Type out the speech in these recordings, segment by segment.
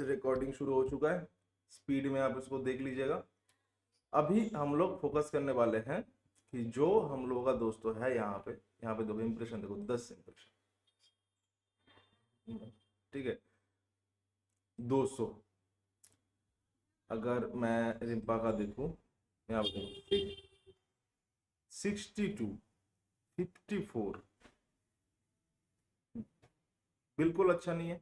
Recording शुरू हो चुका है, स्पीड में आप इसको देख लीजिएगा। अभी हम लोग फोकस करने वाले हैं कि जो हम लोगों का दोस्तों है यहाँ पे देखो इंप्रेशन, देखो 10 इंप्रेशन, ठीक है, 200। अगर मैं रिम्पा का देखूं, यहाँ पे देखो 62, 54, बिल्कुल अच्छा नहीं है।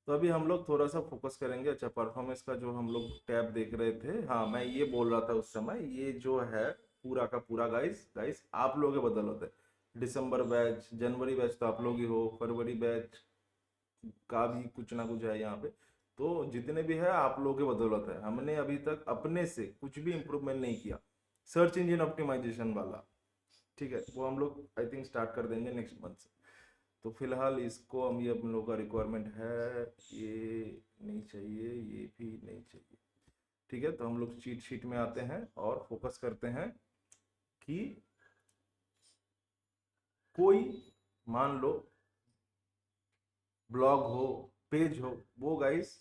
तो अभी हम लोग थोड़ा सा फोकस करेंगे। अच्छा, परफॉर्मेंस का जो हम लोग टैब देख रहे थे, हाँ मैं ये बोल रहा था उस समय, ये जो है पूरा का पूरा गाइस गाइस आप लोगों के बदौलत है। दिसंबर बैच, जनवरी बैच तो आप लोग ही हो, फरवरी बैच का भी कुछ ना कुछ है यहाँ पे। तो जितने भी है आप लोगों के बदौलत है। हमने अभी तक अपने से कुछ भी इम्प्रूवमेंट नहीं किया, सर्च इंजन ऑप्टिमाइजेशन वाला, ठीक है, वो हम लोग आई थिंक स्टार्ट कर देंगे नेक्स्ट मंथ से। तो फिलहाल इसको हम, ये हम लोग का रिक्वायरमेंट है, ये नहीं चाहिए, ये भी नहीं चाहिए, ठीक है। तो हम लोग चीट शीट में आते हैं और फोकस करते हैं कि कोई, मान लो ब्लॉग हो, पेज हो, वो गाइस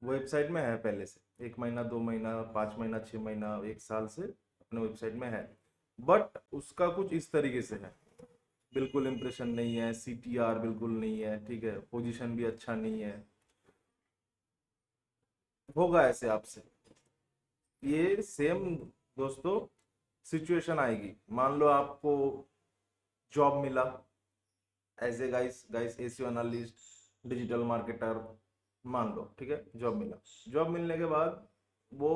वेबसाइट में है पहले से, 1 महीना, 2 महीना, 5 महीना, 6 महीना, 1 साल से अपने वेबसाइट में है, बट उसका कुछ इस तरीके से है, बिल्कुल इंप्रेशन नहीं है, सीटीआर बिल्कुल नहीं है, ठीक है, पोजीशन भी अच्छा नहीं है। होगा ऐसे आपसे, ये सेम दोस्तों सिचुएशन आएगी। मान लो आपको जॉब मिला as a guys guys SEO analyst, digital marketer, मान लो, ठीक है, जॉब मिला। जॉब मिलने के बाद वो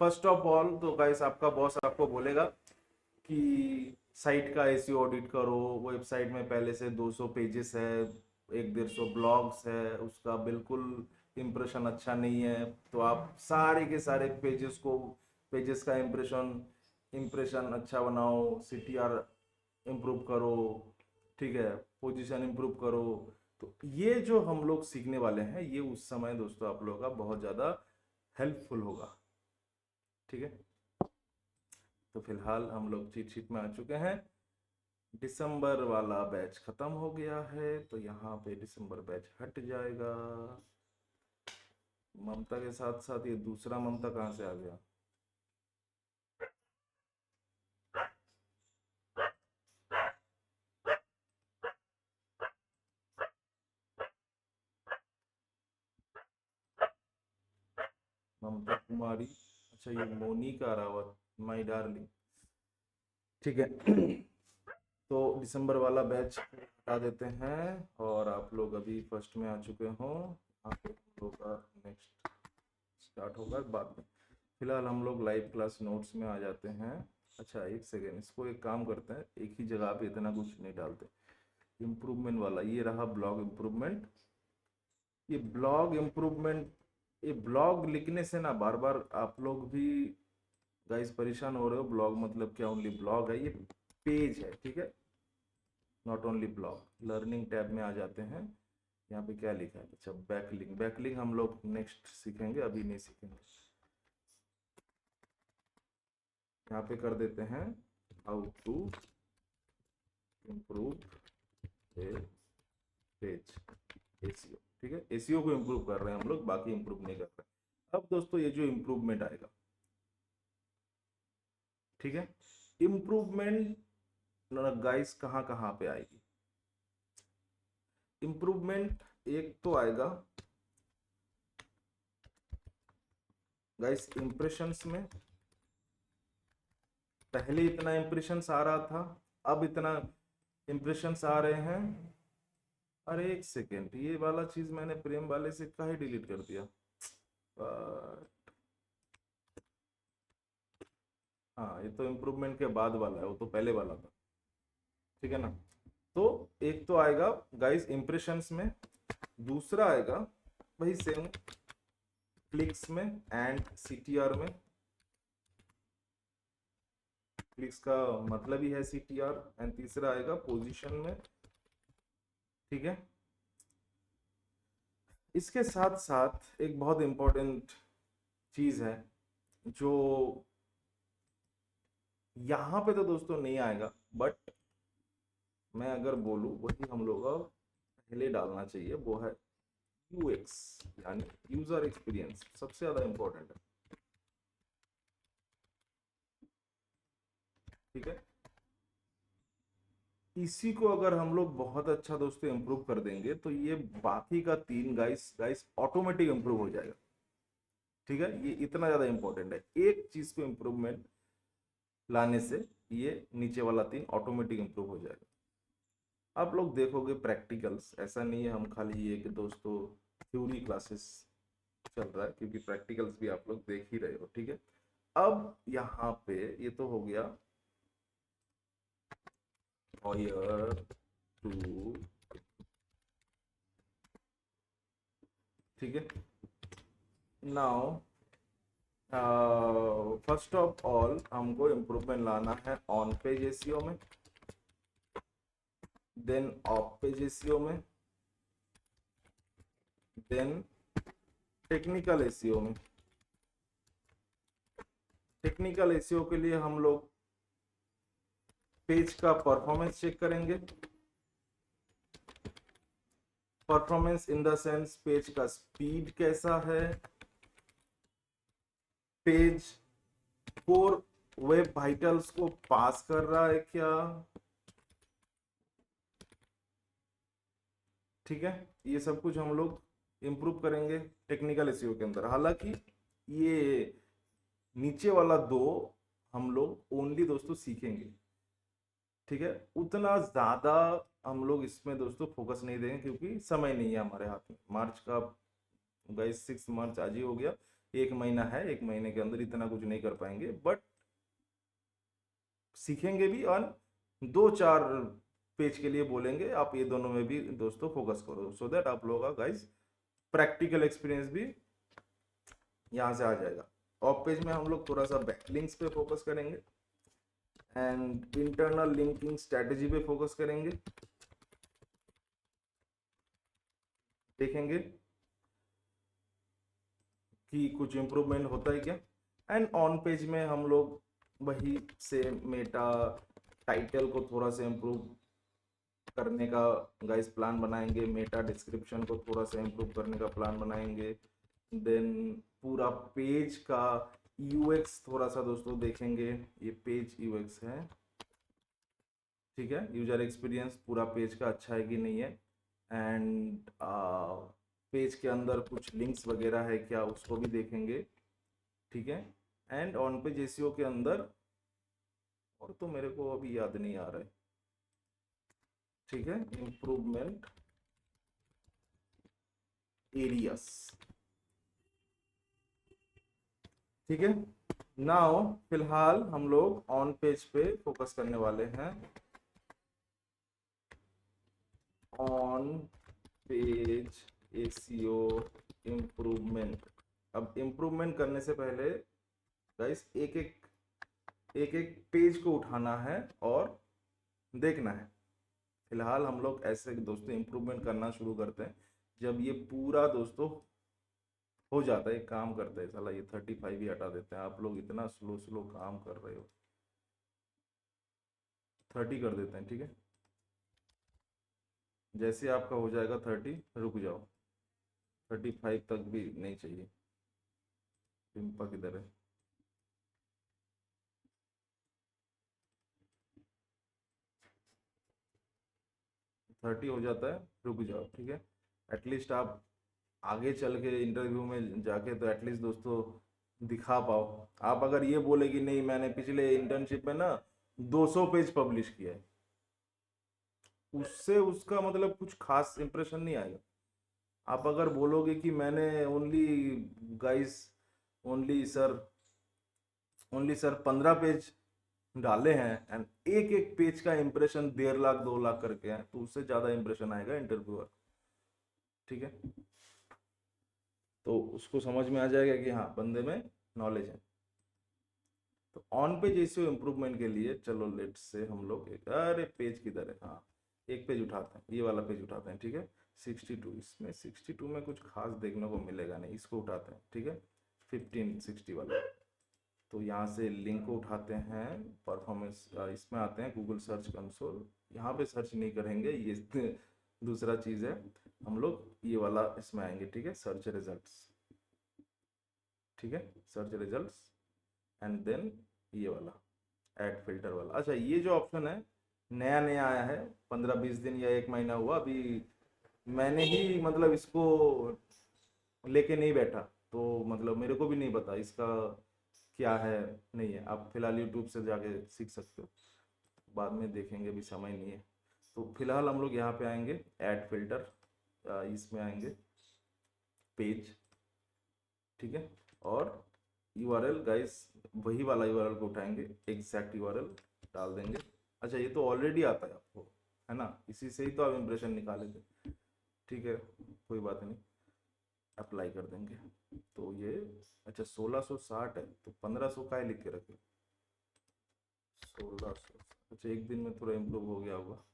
फर्स्ट ऑफ ऑल तो गाइस आपका बॉस आपको बोलेगा कि साइट का एसईओ ऑडिट करो, वेबसाइट में पहले से 200 पेजेस है, 150 ब्लॉग्स है, उसका बिल्कुल इंप्रेशन अच्छा नहीं है। तो आप सारे के सारे पेजेस का इंप्रेशन इंप्रेशन अच्छा बनाओ, सीटीआर इम्प्रूव करो, ठीक है, पोजीशन इम्प्रूव करो। तो ये जो हम लोग सीखने वाले हैं, ये उस समय दोस्तों आप लोगों का बहुत ज़्यादा हेल्पफुल होगा, ठीक है। तो फिलहाल हम लोग चीट शीट में आ चुके हैं। दिसंबर वाला बैच खत्म हो गया है, तो यहाँ पे दिसंबर बैच हट जाएगा। ममता के साथ साथ ये दूसरा ममता कहाँ से आ गया? ममता कुमारी, अच्छा ये मोनिका रावत, माय डार्लिंग, ठीक है। तो दिसंबर वाला बैच हटा देते हैं और आप लोग अभी फर्स्ट में आ चुके हो, आप लोग का नेक्स्ट स्टार्ट होगा बाद में। फिलहाल हम लोग लाइव क्लास नोट्स में आ जाते हैं। अच्छा एक सेकेंड, इसको एक काम करते हैं, एक ही जगह पे इतना कुछ नहीं डालते। इम्प्रूवमेंट वाला ये रहा, ब्लॉग इम्प्रूवमेंट। ये ब्लॉग इम्प्रूवमेंट, ये ब्लॉग लिखने से ना बार बार आप लोग भी गाइस परेशान हो रहे हो। ब्लॉग मतलब क्या, ओनली ब्लॉग है, ये पेज है, ठीक है, not only blog. Learning tab में आ जाते हैं, यहाँ पे क्या लिखा है, अच्छा बैकलिंक। बैकलिंक हम लोग नेक्स्ट सीखेंगे, अभी नहीं सीखेंगे। यहाँ पे कर देते हैं how to improve a page SEO, ठीक है। एसीओ को इम्प्रूव कर रहे हैं हम लोग, बाकी इम्प्रूव नहीं कर रहे। अब दोस्तों ये जो इम्प्रूवमेंट आएगा, ठीक है, इम्प्रूवमेंट गाइस कहाँ कहाँ पे आएगी इम्प्रूवमेंट? एक तो आएगा गाइस इंप्रेशंस में। पहले इतना इंप्रेशंस आ रहा था, अब इतना इंप्रेशंस आ रहे हैं। अरे एक सेकेंड, ये वाला चीज मैंने प्रेम वाले से काहे डिलीट कर दिया? हाँ ये तो इम्प्रूवमेंट के बाद वाला है, वो तो पहले वाला था, ठीक है ना। तो एक तो आएगा गाइस इंप्रेशंस में, दूसरा आएगा वही सेम क्लिक्स में एंड सीटीआर में। क्लिक्स का मतलब ही है सीटीआर, एंड तीसरा आएगा पोजीशन में, ठीक है। इसके साथ साथ एक बहुत इंपॉर्टेंट चीज है जो यहाँ पे तो दोस्तों नहीं आएगा, बट मैं अगर बोलूँ वही हम लोग का पहले डालना चाहिए, वो है यूएक्स यानी यूजर एक्सपीरियंस सबसे ज्यादा इंपॉर्टेंट है। ठीक है, इसी को अगर हम लोग बहुत अच्छा दोस्तों इम्प्रूव कर देंगे तो ये बाकी का तीन गाइस गाइस ऑटोमेटिक इम्प्रूव हो जाएगा। ठीक है, ये इतना ज्यादा इंपॉर्टेंट है, एक चीज को इम्प्रूवमेंट लाने से ये नीचे वाला तीन ऑटोमेटिक इम्प्रूव हो जाएगा। आप लोग देखोगे प्रैक्टिकल्स, ऐसा नहीं है हम खाली ये कि दोस्तों थ्योरी क्लासेस चल रहा है, क्योंकि प्रैक्टिकल्स भी आप लोग देख ही रहे हो। ठीक है, अब यहाँ पे ये तो हो गया ऑयर टू। ठीक है, नाउ फर्स्ट ऑफ ऑल हमको इम्प्रूवमेंट लाना है ऑन पेज एसीओ में, देन ऑफ पेज एसीओ में, देन टेक्निकल एसीओ में। टेक्निकल एसीओ के लिए हम लोग पेज का परफॉर्मेंस चेक करेंगे। Performance in the sense page का स्पीड कैसा है, पेज कोर वेब वाइटल्स को पास कर रहा है क्या। ठीक है, ये सब कुछ हम लोग इम्प्रूव करेंगे टेक्निकल एसईओ के अंदर। हालांकि ये नीचे वाला दो हम लोग ओनली दोस्तों सीखेंगे। ठीक है, उतना ज्यादा हम लोग इसमें दोस्तों फोकस नहीं देंगे क्योंकि समय नहीं है हमारे हाथ में। मार्च का गाइस 6 मार्च आज ही हो गया, एक महीना है, एक महीने के अंदर इतना कुछ नहीं कर पाएंगे, बट सीखेंगे भी। और दो चार पेज के लिए बोलेंगे आप ये दोनों में भी दोस्तों फोकस करो, सो दैट आप लोगों का गाइस प्रैक्टिकल एक्सपीरियंस भी यहाँ से आ जाएगा। ऑफ पेज में हम लोग थोड़ा सा बैकलिंक्स पे फोकस करेंगे एंड इंटरनल लिंकिंग स्ट्रेटेजी पे फोकस करेंगे, देखेंगे कि कुछ इम्प्रूवमेंट होता है क्या। एंड ऑन पेज में हम लोग वही से मेटा टाइटल को थोड़ा सा इम्प्रूव करने का गाइस प्लान बनाएंगे, मेटा डिस्क्रिप्शन को थोड़ा सा इम्प्रूव करने का प्लान बनाएंगे, देन पूरा पेज का यूएक्स थोड़ा सा दोस्तों देखेंगे। ये पेज यूएक्स है, ठीक है, यूजर एक्सपीरियंस पूरा पेज का अच्छा है कि नहीं है। एंड पेज के अंदर कुछ लिंक्स वगैरह है क्या, उसको भी देखेंगे। ठीक है, एंड ऑन पेज एसीओ के अंदर और तो मेरे को अभी याद नहीं आ रहा है। ठीक है, इम्प्रूवमेंट एरियास। ठीक है, नाउ फिलहाल हम लोग ऑन पेज पे फोकस करने वाले हैं। On page ACO improvement. अब इम्प्रूवमेंट करने से पहले गाइस एक एक पेज को उठाना है और देखना है। फिलहाल हम लोग ऐसे दोस्तों इम्प्रूवमेंट करना शुरू करते हैं जब ये पूरा दोस्तों हो जाता है। एक काम करते हैं, साला ये 35 ही हटा देते हैं, आप लोग इतना स्लो स्लो काम कर रहे हो। 30 कर देते हैं, ठीक है। जैसे आपका हो जाएगा 30 रुक जाओ, 35 तक भी नहीं चाहिए। पिंपा किधर है? 30 हो जाता है, रुक जाओ, ठीक है। एटलीस्ट आप आगे चल के इंटरव्यू में जाके तो एटलीस्ट दोस्तों दिखा पाओ। आप अगर ये बोले कि नहीं मैंने पिछले इंटर्नशिप में ना 200 पेज पब्लिश किया है, उससे उसका मतलब कुछ खास इंप्रेशन नहीं आएगा। आप अगर बोलोगे कि मैंने only guys only sir 15 page डाले हैं एंड एक एक पेज का इंप्रेशन 1.5 लाख 2 लाख करके है, तो उससे ज्यादा इंप्रेशन आएगा इंटरव्यूअर। ठीक है, तो उसको समझ में आ जाएगा कि हाँ बंदे में नॉलेज है। तो ऑन पेज एसईओ इम्प्रूवमेंट के लिए चलो लेट्स से हम लोग एक, अरे पेज किधर है, हाँ एक पेज उठाते हैं, ये वाला पेज उठाते हैं। ठीक है, 62, इसमें 62 में कुछ खास देखने को मिलेगा नहीं, इसको उठाते हैं। ठीक है, 1560 वाला। तो यहाँ से लिंक को उठाते हैं, परफॉर्मेंस इसमें आते हैं गूगल सर्च कंसोल। यहाँ पे सर्च नहीं करेंगे, ये दूसरा चीज़ है। हम लोग ये वाला इसमें आएंगे, ठीक है, सर्च रिजल्ट्स, ठीक है, सर्च रिजल्ट्स, एंड देन ये वाला ऐड फिल्टर वाला। अच्छा, ये जो ऑप्शन है नया नया आया है, 15-20 दिन या 1 महीना हुआ अभी, मैंने ही मतलब इसको लेके नहीं बैठा, तो मतलब मेरे को भी नहीं पता इसका क्या है, नहीं है। आप फिलहाल यूट्यूब से जाके सीख सकते हो, बाद में देखेंगे, भी समय नहीं है। तो फिलहाल हम लोग यहाँ पे आएंगे ऐड फिल्टर, इसमें आएंगे पेज, ठीक है, और यूआरएल गाइस वही वाला यूआरएल को उठाएंगे, एग्जैक्ट यूआरएल डाल देंगे। अच्छा, ये तो ऑलरेडी आता है आपको, है ना, इसी से ही तो आप इम्प्रेशन निकाले थे, ठीक है, कोई बात नहीं, अप्लाई कर देंगे। तो ये अच्छा 1660 है, तो 1500 का लिख के रखे, 1600। अच्छा, एक दिन में थोड़ा इम्प्रूव हो गया होगा।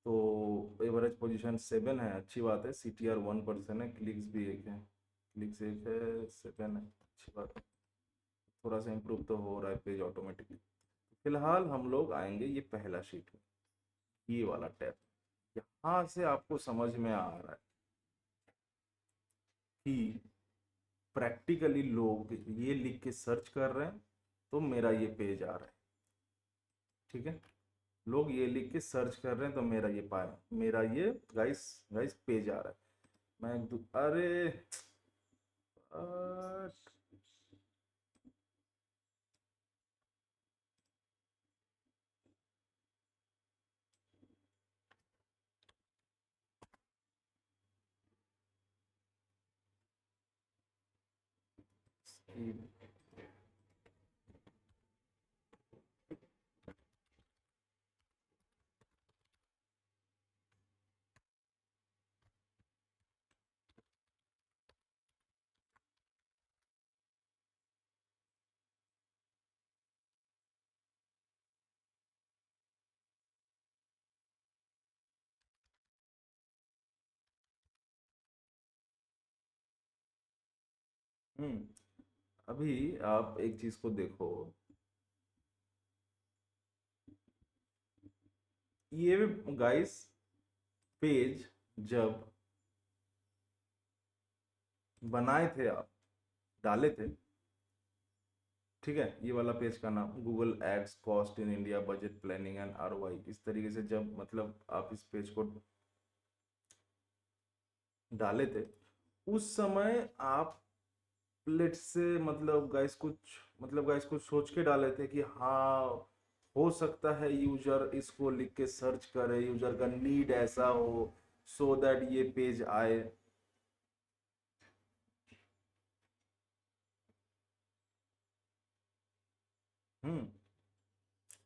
तो एवरेज पोजीशन 7 है, अच्छी बात है। CTR 1% है, क्लिक्स भी एक है, क्लिक्स एक है, 7 है, अच्छी बात है। थोड़ा सा इम्प्रूव तो हो रहा है पेज ऑटोमेटिकली। फिलहाल हम लोग आएंगे ये पहला शीट में, ये वाला टैब। यहाँ से आपको समझ में आ रहा है कि प्रैक्टिकली लोग ये लिख के सर्च कर रहे हैं तो मेरा ये पेज आ रहा है, ठीक है, लोग ये लिख के सर्च कर रहे हैं तो मेरा ये पाया, मेरा ये गाइस गाइस पेज आ रहा है। अरे अ, अभी आप एक चीज को देखो, ये गाइस पेज जब बनाए थे आप, डाले थे, ठीक है, ये वाला पेज का नाम Google ads cost in India budget planning and ROI, इस तरीके से जब मतलब आप इस पेज को डाले थे, उस समय आप लेट से मतलब गाइस कुछ सोच के डाले थे कि हाँ हो सकता है यूजर इसको लिख के सर्च करे, यूजर का नीड ऐसा हो, सो दैट ये पेज आए। हम्म,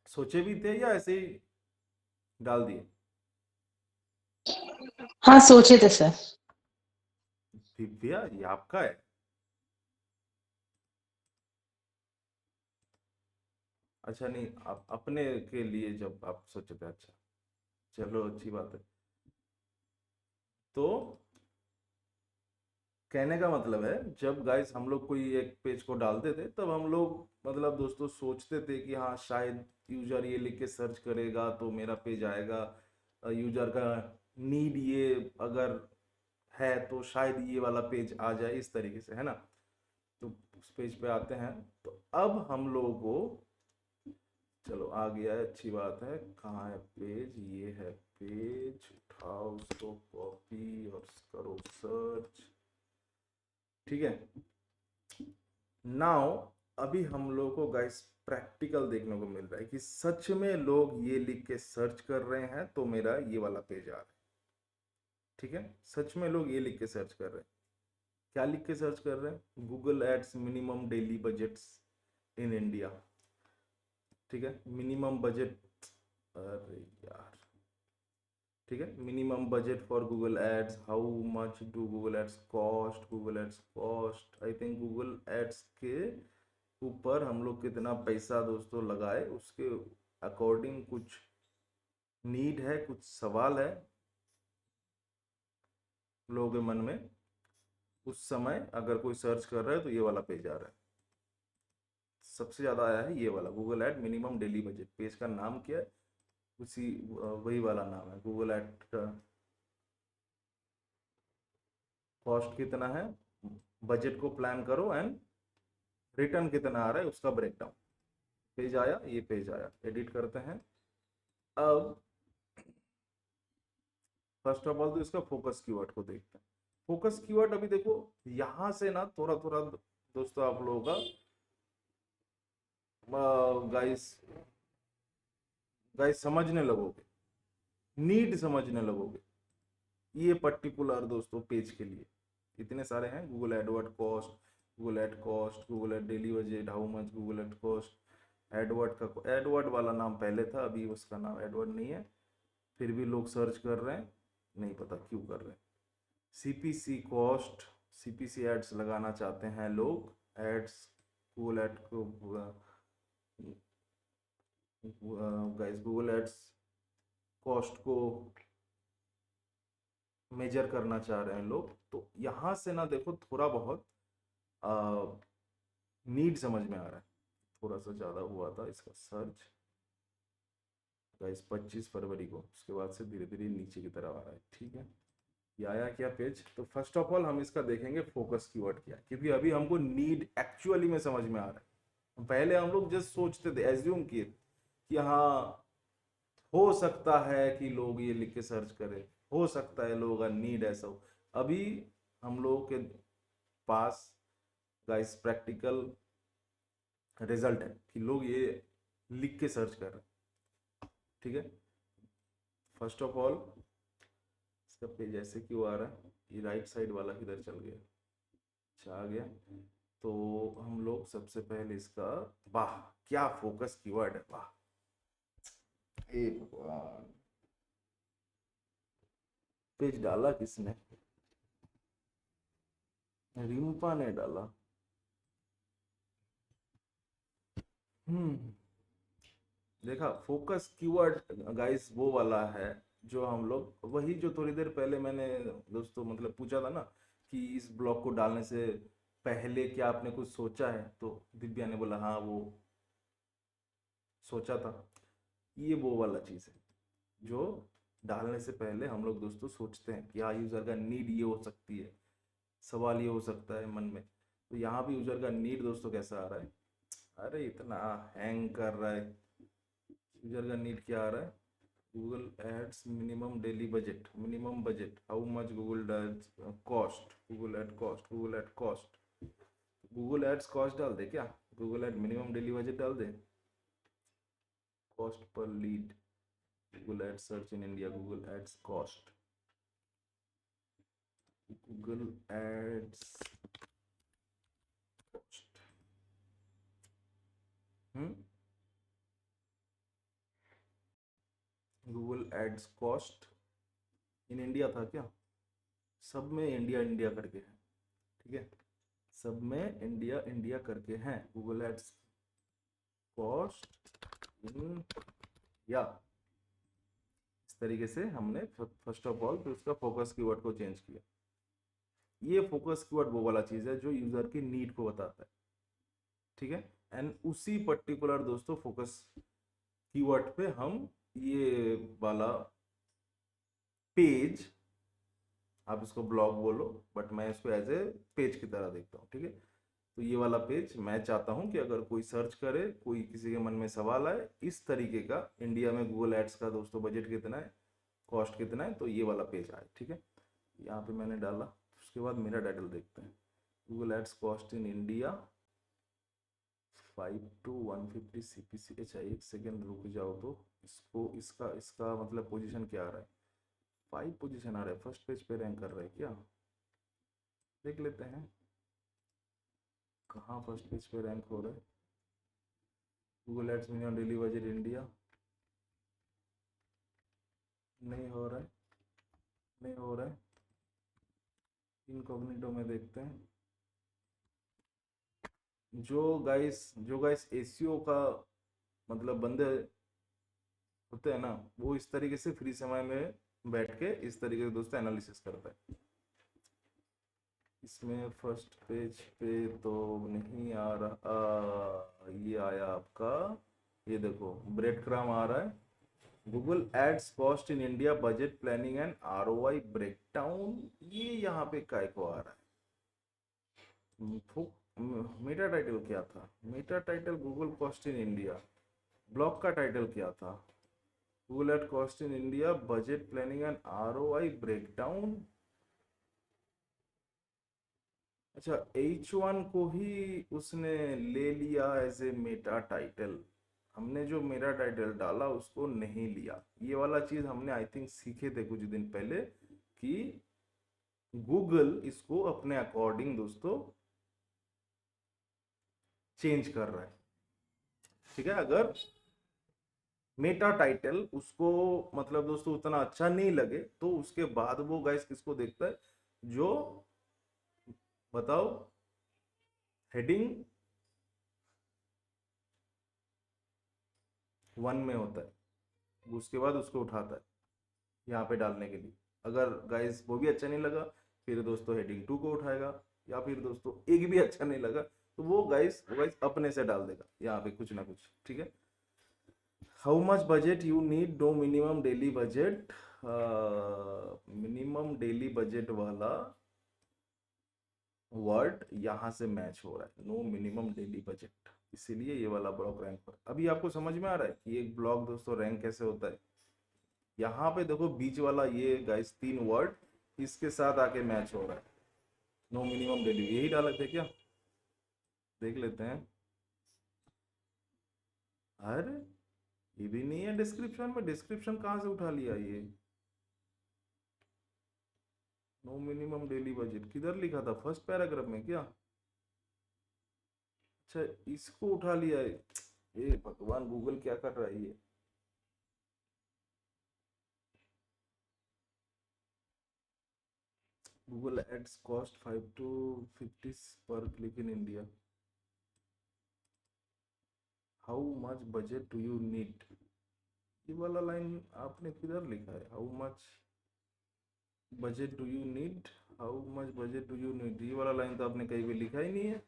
सोचे भी थे या ऐसे ही डाल दिए? हाँ सोचे थे सर। दिव्या, ये आपका है? अच्छा, नहीं, आप अपने के लिए जब आप सोचे थे, अच्छा, चलो अच्छी बात है। तो कहने का मतलब है, जब गाइस हम लोग कोई एक पेज को डालते थे तब हम लोग मतलब दोस्तों सोचते थे कि हाँ शायद यूजर ये लिख के सर्च करेगा तो मेरा पेज आएगा, यूजर का नीड ये अगर है तो शायद ये वाला पेज आ जाए, इस तरीके से, है ना। तो उस पेज पे आते हैं, तो अब हम लोगों को, चलो आ गया है, अच्छी बात है। कहाँ है पेज? ये है पेज, उठाओ उसको, कॉपी और करो सर्च, ठीक है। नाउ अभी हम लोग को गाइस प्रैक्टिकल देखने को मिल रहा है कि सच में लोग ये लिख के सर्च कर रहे हैं तो मेरा ये वाला पेज आ रहा है, ठीक है, सच में लोग ये लिख के सर्च कर रहे हैं। क्या लिख के सर्च कर रहे हैं? Google ads minimum daily budgets in India, ठीक है, मिनिमम बजट, अरे यार, ठीक है, minimum budget for Google ads, how much do Google ads cost, Google ads cost, I think Google ads के ऊपर हम लोग कितना पैसा दोस्तों लगाए उसके अकॉर्डिंग कुछ नीड है, कुछ सवाल है लोगों के मन में, उस समय अगर कोई सर्च कर रहा है तो ये वाला पेज आ रहा है। सबसे ज़्यादा आया है ये वाला Google ad minimum daily budget, page का नाम क्या है? उसी वही वाला नाम है गूगल एड का। कॉस्ट कितना है, बजट को प्लान करो, एंड रिटर्न कितना आ रहा है उसका ब्रेकडाउन। पेज आया, ये पेज आया, एडिट करते हैं। अब फर्स्ट ऑफ ऑल तो इसका फोकस कीवर्ड को देखते हैं। फोकस कीवर्ड अभी देखो यहां से ना थोड़ा थोड़ा दोस्तों आप लोगों का गाइस गाइस समझने लगोगे, नीड समझने लगोगे ये पर्टिकुलर दोस्तों पेज के लिए। इतने सारे हैं, Google Edward cost, Google ad cost, Google add daily budget, how much Google ad cost. Edward का एडवर्ड वाला नाम पहले था, अभी उसका नाम एडवर्ड नहीं है, फिर भी लोग सर्च कर रहे हैं, नहीं पता क्यों कर रहे हैं। सीपीसी कॉस्ट, सीपीसी एड्स लगाना चाहते हैं लोग, एड्स गूगल एड को गाइस गूगल एड्स कॉस्ट को मेजर करना चाह रहे हैं लोग। तो यहाँ से ना देखो थोड़ा बहुत नीड समझ में आ रहा है। थोड़ा सा ज़्यादा हुआ था इसका सर्च गाइस 25 फरवरी को, उसके बाद से धीरे धीरे नीचे की तरफ आ रहा है। ठीक है, ये आया क्या पेज। तो फर्स्ट ऑफ ऑल हम इसका देखेंगे फोकस कीवर्ड क्या है, क्योंकि अभी हमको नीड एक्चुअली में समझ में आ रहा है। पहले हम लोग जस्ट सोचते थे, एज्यूम किए कि हाँ हो सकता है कि लोग ये लिख के सर्च करें, हो सकता है लोगों का नीड ऐसा हो। अभी हम लोगों के पास गाइस प्रैक्टिकल रिजल्ट है कि लोग ये लिख के सर्च कर रहे हैं। ठीक है, फर्स्ट ऑफ ऑल इसका पेज ऐसे क्यों आ रहा है, ये राइट साइड वाला किधर चल गया, अच्छा आ गया। तो हम लोग सबसे पहले इसका, वाह क्या फोकस कीवर्ड है, वाह हे भगवान, पेज डाला किसने, रिम्पा ने डाला। हम्म, देखा फोकस कीवर्ड गाइस वो वाला है जो हम लोग, वही जो थोड़ी देर पहले मैंने दोस्तों मतलब पूछा था ना कि इस ब्लॉग को डालने से पहले क्या आपने कुछ सोचा है, तो दिव्या ने बोला हाँ वो सोचा था। ये वो वाला चीज़ है जो डालने से पहले हम लोग दोस्तों सोचते हैं कि हाँ यूज़र का नीड ये हो सकती है, सवाल ये हो सकता है मन में। तो यहाँ भी यूज़र का नीड दोस्तों कैसा आ रहा है, अरे इतना हैंग कर रहा है। यूज़र का नीड क्या आ रहा है, Google ads minimum daily budget, minimum budget how much Google ads cost, Google ad cost, Google ad cost, Google ads cost डाल दे क्या, Google ad minimum daily budget डाल दे, cost per lead, Google ad search in India, Google ads cost, Google ads cost. Google ads cost in India था क्या, सब में India India करके है। ठीक है, सब में इंडिया इंडिया करके हैं, गूगल एड्स कॉस्ट इन या, इस तरीके से हमने फर्स्ट ऑफ ऑल तो उसका फोकस कीवर्ड को चेंज किया। ये फोकस कीवर्ड वो वाला चीज है जो यूजर की नीड को बताता है। ठीक है, एंड उसी पर्टिकुलर दोस्तों फोकस कीवर्ड पे हम ये वाला पेज, आप इसको ब्लॉग बोलो बट मैं इसको एज ए पेज की तरह देखता हूँ। ठीक है, तो ये वाला पेज मैं चाहता हूँ कि अगर कोई सर्च करे, कोई किसी के मन में सवाल आए इस तरीके का, इंडिया में गूगल एड्स का दोस्तों बजट कितना है, कॉस्ट कितना है, तो ये वाला पेज आए। ठीक है, यहाँ पे मैंने डाला, उसके बाद मेरा टाइटल देखते हैं, Google ads cost in India 5 to 150 CPC। अच्छा एक सेकेंड रुक जाओ, तो इसको इसका इसका मतलब पोजीशन क्या आ रहा है, 5 पोजीशन आ रहा है, फर्स्ट पेज पे रैंक कर रहा है क्या, देख लेते हैं कहाँ फर्स्ट पेज पे रैंक हो रहा है। Google ads minimum daily budget India, नहीं हो रहा है, नहीं हो रहा है, इनकॉग्निटो में देखते हैं। जो गाइस एसीओ का मतलब बंदे होते हैं ना, वो इस तरीके से फ्री समय में बैठ के इस तरीके से दोस्तों एनालिसिस करता है। इसमें फर्स्ट पेज पे तो नहीं आ रहा, ये आया आपका, ये देखो ब्रेड क्रम आ रहा है, Google ads cost in India, budget planning and ROI breakdown. ये यहाँ पे काय को आ रहा है? मेटा टाइटल क्या था? Meta title Google cost in India. Blog का टाइटल क्या था? Google ad cost in India, budget planning and ROI breakdown. अच्छा, H1 को ही उसने ले लिया एज ए मेटा टाइटल। हमने जो मेरा टाइटल डाला उसको नहीं लिया। ये वाला चीज हमने आई थिंक सीखे थे कुछ दिन पहले कि गूगल इसको अपने अकॉर्डिंग दोस्तों चेंज कर रहा है। ठीक है, अगर मेटा टाइटल उसको मतलब दोस्तों उतना अच्छा नहीं लगे तो उसके बाद वो गाइस किसको देखता है? जो, बताओ, हेडिंग 1 में होता है, उसके बाद उसको उठाता है यहाँ पे डालने के लिए। अगर गाइस वो भी अच्छा नहीं लगा, फिर दोस्तों हेडिंग 2 को उठाएगा। या फिर दोस्तों एक भी अच्छा नहीं लगा तो वो गाइस अपने से डाल देगा यहाँ पे कुछ ना कुछ। ठीक है। How much budget you need, no minimum daily budget. Minimum daily budget वाला वर्ड यहाँ से मैच हो रहा है, नो मिनिमम डेली बजट, इसीलिए ये वाला ब्लॉक रैंक पर। अभी आपको समझ में आ रहा है कि एक ब्लॉक दोस्तों रैंक कैसे होता है? यहाँ पे देखो बीच वाला ये गाइस 3 वर्ड इसके साथ आके मैच हो रहा है। नो मिनिमम डेली यही डाले थे क्या? देख लेते हैं। अरे ये भी नहीं है डिस्क्रिप्शन में। डिस्क्रिप्शन कहाँ से उठा लिया ये? नो मिनिमम डेली बजट किधर लिखा था? फर्स्ट पैराग्राफ में क्या? अच्छा, इसको उठा लिया है। ये भगवान, गूगल क्या कर रहा है ये? गूगल एड्स कॉस्ट 5 to 50 पर click in India. How much budget do you need, ये वाला लाइन आपने किधर लिखा है? How much budget do you need, how much budget do you need, ये वाला लाइन तो आपने कहीं भी लिखा ही नहीं है।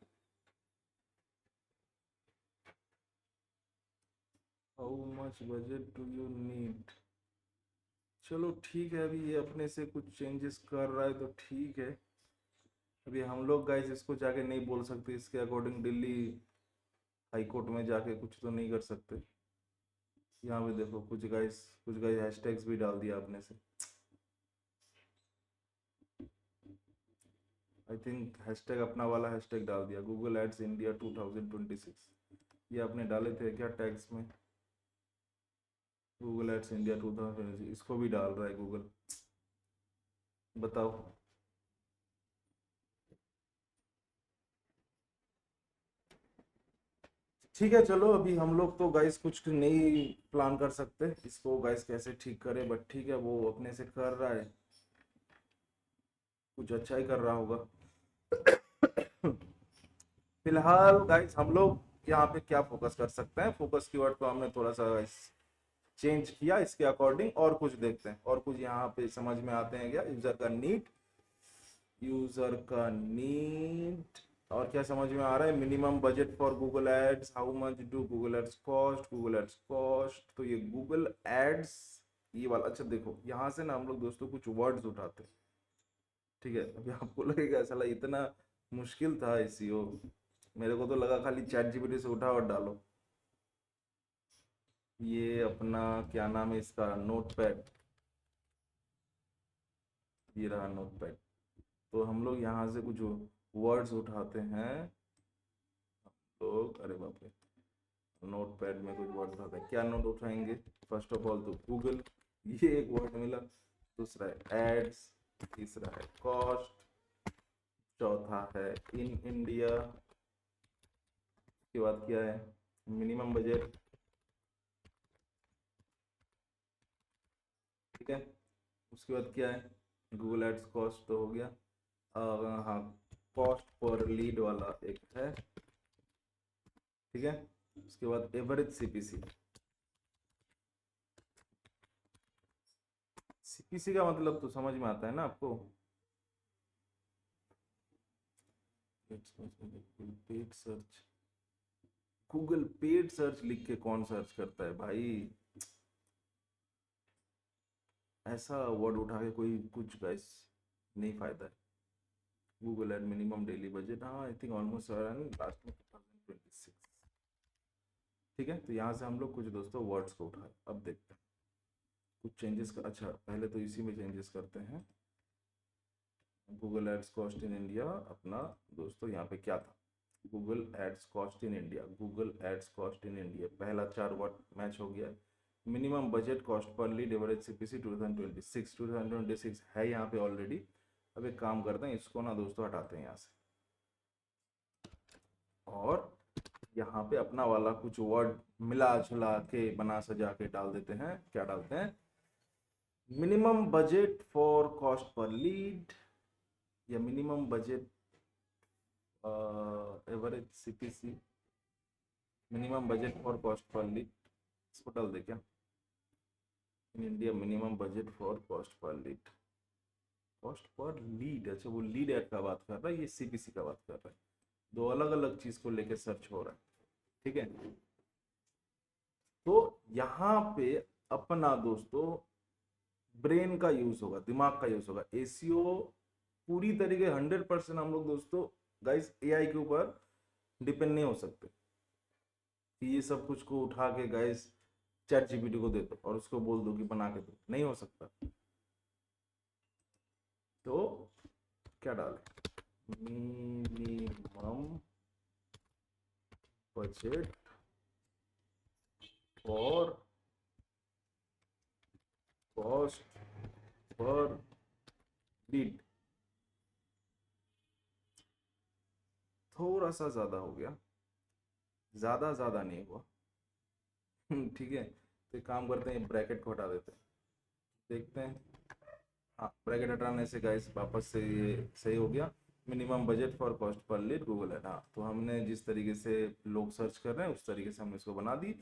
How much budget do you need. चलो ठीक है, अभी ये अपने से कुछ चेंजेस कर रहा है तो ठीक है। अभी हम लोग गाइस इसको जाके नहीं बोल सकते, इसके अकॉर्डिंग दिल्ली हाई कोर्ट में जाके कुछ तो नहीं कर सकते। यहाँ पे देखो कुछ गाइस हैशटैग्स भी डाल दिया अपने से। आई थिंक हैशटैग अपना वाला हैशटैग डाल दिया, गूगल एड्स इंडिया 2026। ये आपने डाले थे क्या टैग्स में? गूगल एड्स इंडिया 2026 इसको भी डाल रहा है गूगल। बताओ। ठीक है, चलो अभी हम लोग तो गाइस कुछ नहीं प्लान कर सकते इसको गाइस कैसे ठीक करें, बट ठीक है वो अपने से कर रहा है, कुछ अच्छा ही कर रहा होगा। फिलहाल गाइस हम लोग यहाँ पे क्या फोकस कर सकते हैं? फोकस कीवर्ड को हमने थोड़ा सा गाइस चेंज किया, इसके अकॉर्डिंग और कुछ देखते हैं, और कुछ यहाँ पे समझ में आते हैं क्या? यूजर का नीड और क्या समझ में आ रहा है? Minimum budget for Google ads, how much do Google ads cost, Google ads cost, तो ये गूगल एड्स ये वाला। अच्छा देखो यहाँ से ना हम लोग दोस्तों कुछ वर्ड्स उठाते हैं। ठीक है, अभी आपको लगेगा साला इतना मुश्किल था एसईओ, मेरे को तो लगा खाली चैट जीपीटी से उठा और डालो। ये अपना क्या नाम है इसका, नोटपैड, ये रहा नोटपैड। तो हम लोग यहाँ से कुछ वर्ड्स उठाते हैं लोग। अरे बाप रे, नोटपैड में कुछ वर्ड उठाते हैं, क्या नोट उठाएंगे? फर्स्ट ऑफ ऑल तो गूगल, ये एक वर्ड मिला। दूसरा है एड्स, तीसरा है कॉस्ट, चौथा है इन इंडिया, उसके बाद क्या है? Minimum budget. ठीक है, उसके बाद क्या है? गूगल एड्स कॉस्ट तो हो गया। हाँ, कॉस्ट पर लीड वाला एक है। ठीक है, उसके बाद एवरेज सीपीसी। सीपीसी का मतलब तो समझ में आता है ना आपको? Paid search, Google paid search लिख के कौन सर्च करता है भाई? ऐसा वर्ड उठा के कोई कुछ गाइस नहीं फायदा है। Google ad minimum daily budget, हाँ आई थिंक ऑलमोस्ट लास्ट में 2026। ठीक है, तो यहाँ से हम लोग कुछ दोस्तों वर्ड्स को उठाए, अब देखते हैं कुछ चेंजेस का। अच्छा पहले तो इसी में चेंजेस करते हैं। Google ads cost in India अपना दोस्तों यहाँ पे क्या था, Google ads cost in India, Google ads cost in India, पहला 4 वर्ड मैच हो गया। Minimum budget cost per lead average CPC 2026 है यहाँ पे ऑलरेडी। अब एक काम करते हैं, इसको ना दोस्तों हटाते हैं यहाँ से, और यहाँ पे अपना वाला कुछ वर्ड मिला जुला के बना सजा के डाल देते हैं। क्या डालते हैं, minimum budget for cost per lead, या minimum budget average CPC, minimum budget for cost per lead, इसको डाल दे क्या, in India minimum budget for cost per lead, cost per lead. अच्छा वो लीड एड का बात कर रहा है, ये सीपीसी का बात कर रहा है, दो अलग अलग चीज को लेके सर्च हो रहा है। ठीक है, तो यहाँ पे अपना दोस्तों ब्रेन का यूज होगा, दिमाग का यूज होगा। एसीओ पूरी तरीके 100% हम लोग दोस्तों गाइस एआई के ऊपर डिपेंड नहीं हो सकते कि ये सब कुछ को उठा के गाइस चैट जीपीटी को दे दो और उसको बोल दो कि बना के दो, नहीं हो सकता। तो क्या डालें, minimum budget for cost per lead, थोड़ा सा ज्यादा हो गया, ज्यादा नहीं हुआ। ठीक है, तो एक काम करते हैं, ब्रैकेट को हटा देते हैं, देखते हैं। हाँ ब्रैकेट हटाने से गाइस वापस से ये सही हो गया। Minimum budget for cost per lead Google add, हाँ तो हमने जिस तरीके से लोग सर्च कर रहे हैं उस तरीके से हमने इसको बना दी।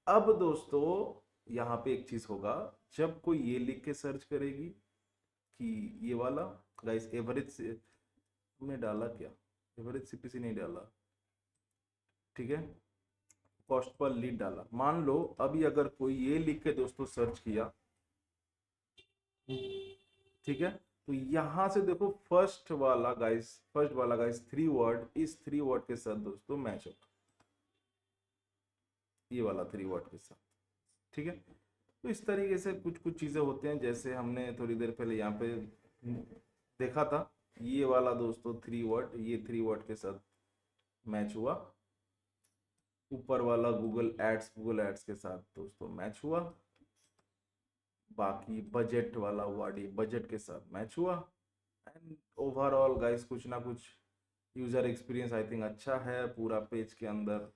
अब दोस्तों यहाँ पे एक चीज होगा, जब कोई ये लिख के सर्च करेगी कि ये वाला गाइस एवरेज हमने डाला क्या, एवरेज सीपीसी नहीं डाला, ठीक है, कॉस्ट पर लीड डाला। मान लो अभी अगर कोई ये लिख के दोस्तों सर्च किया, ठीक है, तो यहां से देखो फर्स्ट वाला गाइस 3 वर्ड, इस 3 वर्ड के साथ दोस्तों मैच होगा, ये वाला 3 वर्ड के साथ। ठीक है, तो इस तरीके से कुछ कुछ चीजें होते हैं, जैसे हमने थोड़ी देर पहले यहाँ पे देखा था, ये वाला दोस्तों 3 वर्ड, ये 3 वर्ड के साथ मैच हुआ। ऊपर वाला गूगल एड्स के साथ दोस्तों मैच हुआ। बाकी बजट वाला वर्ड ये बजट के साथ मैच हुआ। एंड ओवरऑल गाइस कुछ ना कुछ यूजर एक्सपीरियंस आई थिंक अच्छा है, पूरा पेज के अंदर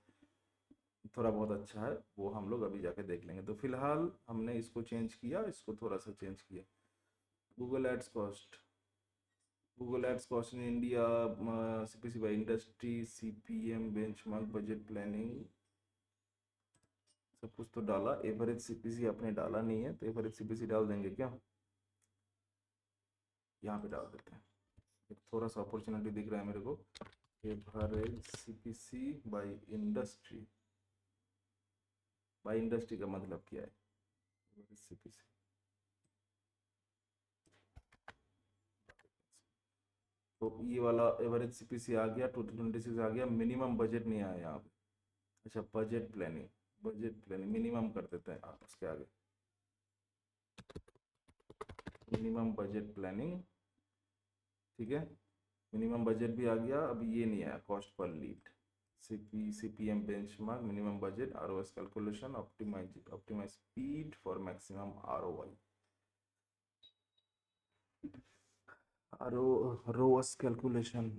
थोड़ा बहुत अच्छा है, वो हम लोग अभी जाके देख लेंगे। तो फिलहाल हमने इसको चेंज किया, इसको थोड़ा सा चेंज किया। Google ads cost in India, CPC by industry, CPM benchmark, budget planning, सब कुछ तो डाला। एवरेज सीपीसी आपने डाला नहीं है, तो एवरेज सीपीसी डाल देंगे क्या, यहाँ पे डाल देते हैं। एक थोड़ा सा अपॉर्चुनिटी दिख रहा है मेरे को, average CPC by industry, by industry का मतलब क्या है, एवरेज सीपीसी, तो ये वाला एवरेज सीपीसी आ गया, 2026 आ गया। मिनिमम बजट नहीं आया यहाँ पे, अच्छा बजट प्लानिंग मिनिमम कर देते हैं आप उसके आगे, मिनिमम बजट प्लानिंग। ठीक है, मिनिमम बजट भी आ गया, अब ये नहीं आया cost per lead, CPM benchmark, minimum budget, ROAS calculation, optimize speed for maximum ROI, ROAS calculation.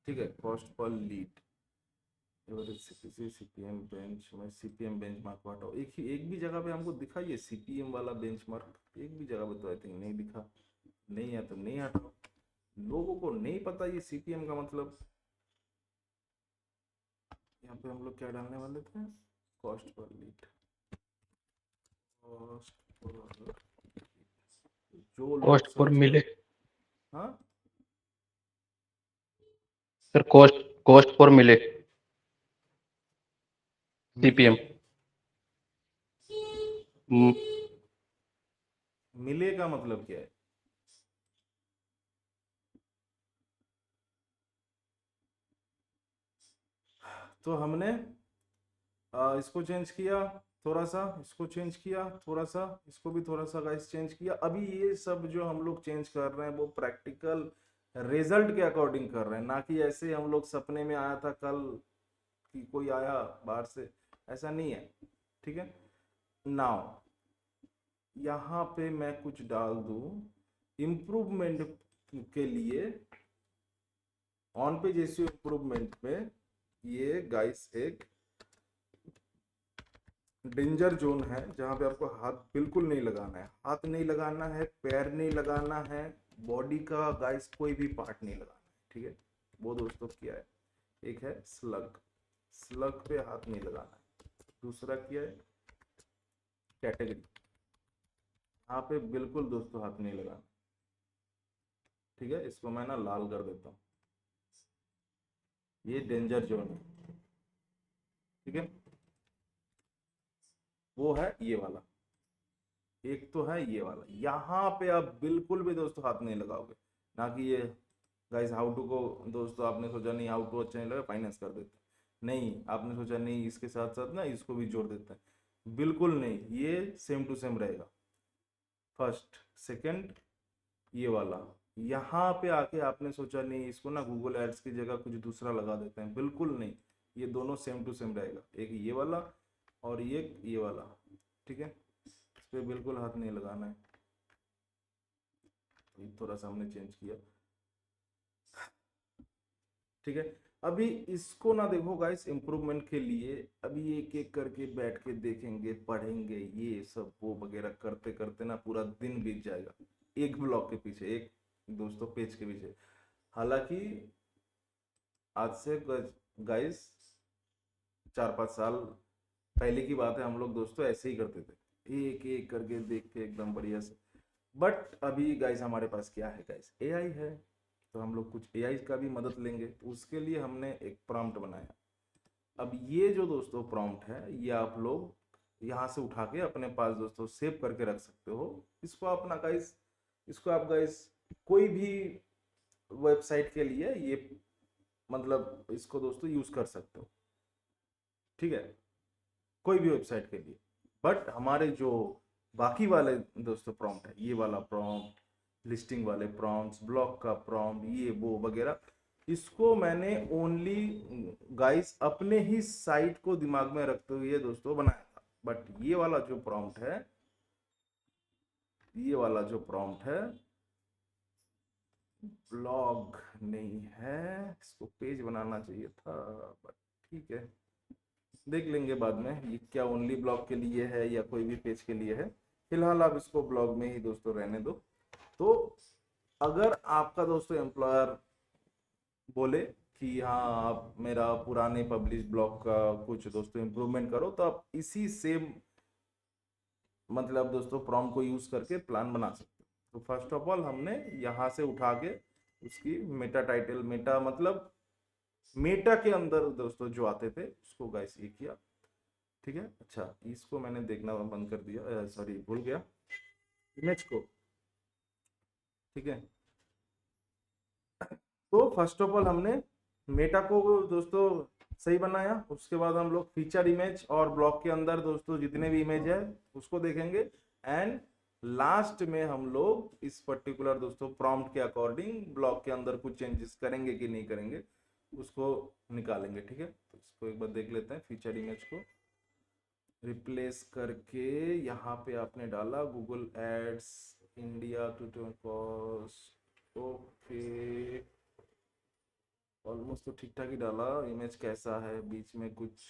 ठीक है, cost per lead, average CPC, CPM benchmark को हटाओ। एक भी जगह पे हमको दिखा ये सीपीएम वाला बेंचमार्क, एक भी जगह पे तो आई थिंक नहीं दिखा। नहीं है तो नहीं हटाओ, लोगों को नहीं पता ये सीपीएम का मतलब। यहाँ पे हम लोग क्या डालने वाले थे, कॉस्ट पर लीड, कॉस्ट पर, जो लोग कॉस्ट पर सर्च मिले कर, हाँ सर, कॉस्ट कॉस्ट पर मिले मिले, सीपीएम। मिले का मतलब क्या है? तो हमने इसको चेंज किया थोड़ा सा, इसको चेंज किया थोड़ा सा, इसको भी थोड़ा सा गाइस चेंज किया। अभी ये सब जो हम लोग चेंज कर रहे हैं वो प्रैक्टिकल रिजल्ट के अकॉर्डिंग कर रहे हैं, ना कि ऐसे हम लोग सपने में आया था कल कि कोई आया बाहर से, ऐसा नहीं है। ठीक है, नाउ यहाँ पे मैं कुछ डाल दूं इम्प्रूवमेंट के लिए। ऑन पेज एसईओ इम्प्रूवमेंट में ये गाइस एक डेंजर जोन है जहां पे आपको हाथ बिल्कुल नहीं लगाना है, हाथ नहीं लगाना है, पैर नहीं लगाना है, बॉडी का गाइस कोई भी पार्ट नहीं लगाना है। ठीक है, वो दोस्तों क्या है, एक है स्लग, स्लग पे हाथ नहीं लगाना है। दूसरा क्या है, कैटेगरी, यहाँ पे बिल्कुल दोस्तों हाथ नहीं लगाना। ठीक है, इसको मैं ना लाल कर देता हूँ, ये डेंजर जोन है। ठीक है, वो है ये वाला, एक तो है ये वाला, यहाँ पे आप बिल्कुल भी दोस्तों हाथ नहीं लगाओगे। ना कि ये गाइस हाउ टू को दोस्तों आपने सोचा नहीं हाउ टू अच्छा नहीं लगा फाइनेंस कर देते, नहीं आपने सोचा नहीं इसके साथ साथ ना इसको भी जोड़ देते हैं, बिल्कुल नहीं, ये सेम टू सेम रहेगा। फर्स्ट सेकंड ये वाला, यहाँ पे आके आपने सोचा नहीं इसको ना गूगल एड्स की जगह कुछ दूसरा लगा देते हैं, बिल्कुल नहीं, ये दोनों सेम टू सेम रहेगा, एक ये वाला और ये वाला। ठीक है, इस पर बिल्कुल हाथ नहीं लगाना है। ये थोड़ा सा हमने चेंज किया। ठीक है, अभी इसको ना देखो गाइस, इम्प्रूवमेंट के लिए अभी एक एक करके बैठ के देखेंगे, पढ़ेंगे, ये सब वो वगैरह करते करते ना पूरा दिन बीत जाएगा एक ब्लॉक के पीछे, एक दोस्तों पेज के पीछे। हालांकि आज से गाइस 4-5 साल पहले की बात है, हम लोग दोस्तों ऐसे ही करते थे, एक एक करके देख के एकदम बढ़िया से। बट अभी गाइस हमारे पास क्या है गाइस, एआई है, तो हम लोग कुछ एआई का भी मदद लेंगे। उसके लिए हमने एक प्रॉम्प्ट बनाया। अब ये जो दोस्तों प्रॉम्प्ट है ये आप लोग यहाँ से उठा के अपने पास दोस्तों सेव करके रख सकते हो। इसको अपना गाइस, इसको आप गाइस कोई भी वेबसाइट के लिए ये मतलब इसको दोस्तों यूज कर सकते हो। ठीक है, कोई भी वेबसाइट के लिए। बट हमारे जो बाकी वाले दोस्तों प्रॉम्प्ट है, ये वाला प्रॉम्प्ट, लिस्टिंग वाले प्रॉम्प्ट्स, ब्लॉग का प्रॉम्प्ट, ये वो वगैरह, इसको मैंने ओनली गाइस अपने ही साइट को दिमाग में रखते हुए दोस्तों बनाया था। बट ये वाला जो प्रॉम्प्ट है, ये वाला जो प्रॉम्प्ट है ब्लॉग नहीं है, इसको पेज बनाना चाहिए था, बट ठीक है, देख लेंगे बाद में ये क्या ओनली ब्लॉग के लिए है या कोई भी पेज के लिए है। फिलहाल आप इसको ब्लॉग में ही दोस्तों रहने दो। तो अगर आपका दोस्तों एम्प्लॉयर बोले कि हाँ आप मेरा पुराने पब्लिश ब्लॉग का कुछ दोस्तों इम्प्रूवमेंट करो, तो आप इसी सेम मतलब दोस्तों प्रॉम्प्ट को यूज करके प्लान बना सकते हो। तो फर्स्ट ऑफ ऑल हमने यहाँ से उठा के उसकी मेटा टाइटल, मेटा मतलब मेटा के अंदर दोस्तों जो आते थे उसको गाइस ये किया। ठीक है, अच्छा इसको मैंने देखना बंद कर दिया, सॉरी भूल गया इमेज को। ठीक है, तो फर्स्ट ऑफ ऑल हमने मेटा को दोस्तों सही बनाया, उसके बाद हम लोग फीचर इमेज और ब्लॉक के अंदर दोस्तों जितने भी इमेज है उसको देखेंगे। एंड लास्ट में हम लोग इस पर्टिकुलर दोस्तों प्रॉम्प्ट के अकॉर्डिंग ब्लॉक के अंदर कुछ चेंजेस करेंगे कि नहीं करेंगे उसको निकालेंगे। ठीक है, तो इसको एक बार देख लेते हैं, फीचर इमेज को रिप्लेस करके यहाँ पे आपने डाला Google ads India to cost, okay almost तो ठीक ठाक ही डाला। इमेज कैसा है, बीच में कुछ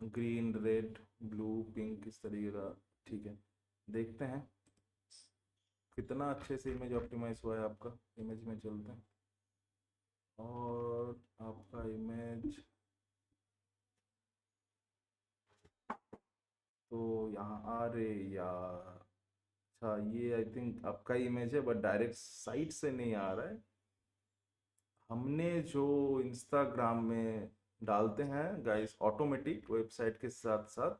ग्रीन रेड ब्लू पिंक इस तरीके का। ठीक है, देखते हैं कितना अच्छे से इमेज ऑप्टिमाइज हुआ है आपका। इमेज में चलते हैं और आपका इमेज तो यहाँ आ रहे यार, अच्छा ये आई थिंक आपका इमेज है बट डायरेक्ट साइट से नहीं आ रहा है। हमने जो इंस्टाग्राम में डालते हैं गाइस ऑटोमेटिक वेबसाइट के साथ साथ,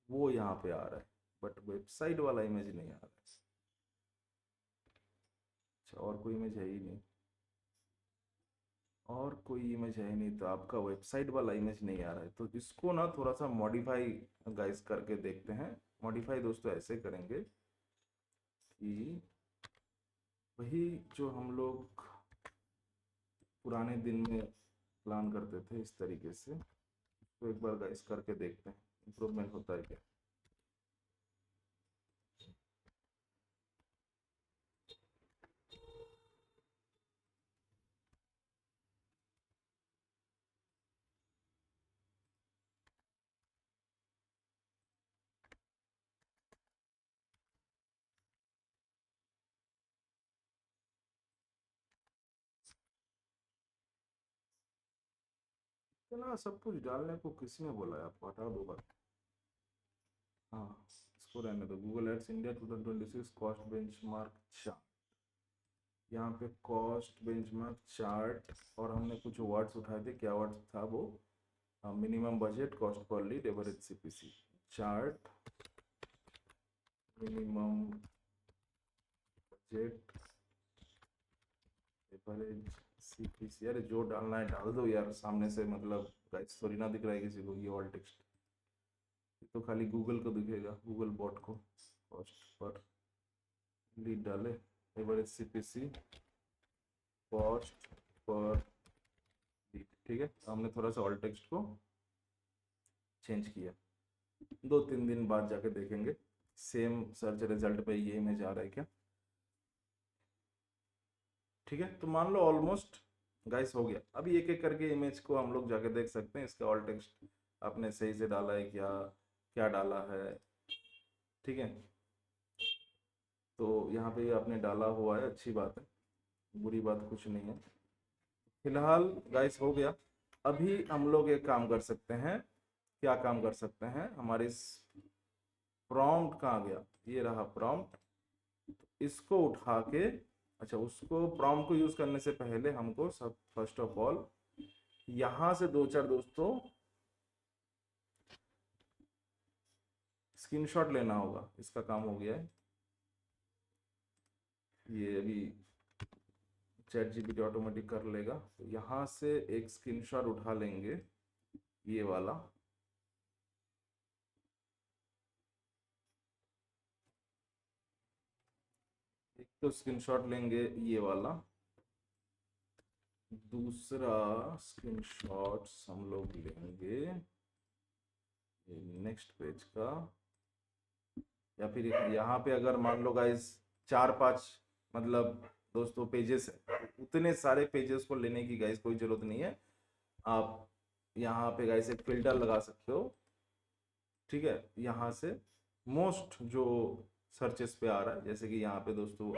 वो यहाँ पे आ रहा है। बट वेबसाइट वाला इमेज नहीं आ रहा है। अच्छा, और कोई इमेज है ही नहीं, और कोई इमेज है ही नहीं, तो आपका वेबसाइट वाला इमेज नहीं आ रहा है। तो इसको ना थोड़ा सा मॉडिफाई गाइस करके देखते हैं। मॉडिफाई दोस्तों ऐसे करेंगे कि वही जो हम लोग पुराने दिन में प्लान करते थे इस तरीके से, तो एक बार गाइस करके देखते हैं इम्प्रूवमेंट होता है क्या। तो ना सब कुछ डालने को किसने बोला है, आपको हटा दो बात। हाँ, इसको रहने दो। Google ads India 2026 cost benchmark chart. यहाँ पे कॉस्ट बेंचमार्क चार्ट, और हमने कुछ वर्ड्स उठाए थे। क्या वर्ड्स था वो? Minimum budget, cost per lead, average CPC. Chart, minimum budget, average CPC. अरे जो डालना है डाल दो यार, सामने से मतलब गाइस थोड़ी ना दिख रहा है किसी को ये ऑल टेक्स्ट। तो खाली गूगल को दिखेगा, गूगल बॉट को। कॉस्ट पर लीड डाले, average CPC, cost per lead. ठीक है, तो हमने थोड़ा सा ऑल टेक्स्ट को चेंज किया। 2-3 दिन बाद जाके देखेंगे सेम सर्च रिजल्ट पे ये इमेज आ रहा है क्या। ठीक है, तो मान लो ऑलमोस्ट गाइस हो गया। अभी एक एक करके इमेज को हम लोग जाके देख सकते हैं, इसका ऑल टेक्स्ट आपने सही से डाला है क्या, क्या डाला है। ठीक है, तो यहाँ पे आपने डाला हुआ है, अच्छी बात है, बुरी बात कुछ नहीं है। फिलहाल गाइस हो गया। अभी हम लोग एक काम कर सकते हैं। क्या काम कर सकते हैं, हमारे इस प्रॉम्प्ट कहाँ गया, ये रहा प्रॉम्प्ट। इसको उठा के, अच्छा उसको प्रॉम्प्ट को यूज करने से पहले हमको सब फर्स्ट ऑफ ऑल यहाँ से 2-4 दोस्तों स्क्रीनशॉट लेना होगा। इसका काम हो गया है, ये अभी चैट जीपीटी ऑटोमेटिक कर लेगा। तो यहाँ से एक स्क्रीनशॉट उठा लेंगे, ये वाला। एक तो स्क्रीनशॉट लेंगे ये वाला, दूसरा स्क्रीनशॉट हम लोग लेंगे नेक्स्ट पेज का। या फिर यहाँ पे अगर मान लो गाइस 4-5 मतलब दोस्तों पेजेस है, उतने सारे पेजेस को लेने की गाइस कोई जरूरत नहीं है। आप यहाँ पे गाइस एक फिल्टर लगा सकते हो। ठीक है, यहाँ से मोस्ट जो सर्चेस पे आ रहा है, जैसे कि यहाँ पे दोस्तों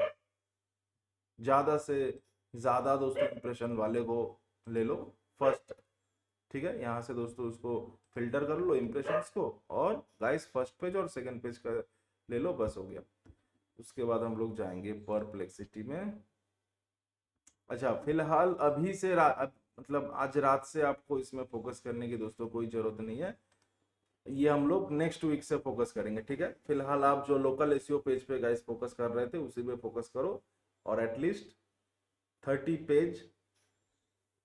ज़्यादा से ज़्यादा दोस्तों इंप्रेशन वाले को ले लो फर्स्ट। ठीक है, यहाँ से दोस्तों उसको फिल्टर कर लो इंप्रेशंस को, और गाइस फर्स्ट पेज और सेकंड पेज का ले लो, बस हो गया। उसके बाद हम लोग जाएंगे परप्लेक्सिटी में। अच्छा, फिलहाल अभी से मतलब आज रात से आपको इसमें फोकस करने की दोस्तों कोई जरूरत नहीं है। ये हम लोग नेक्स्ट वीक से फोकस करेंगे। ठीक है, फिलहाल आप जो लोकल एसईओ पेज पे गाइस फोकस कर रहे थे उसी पे फोकस करो, और एटलीस्ट 30 पेज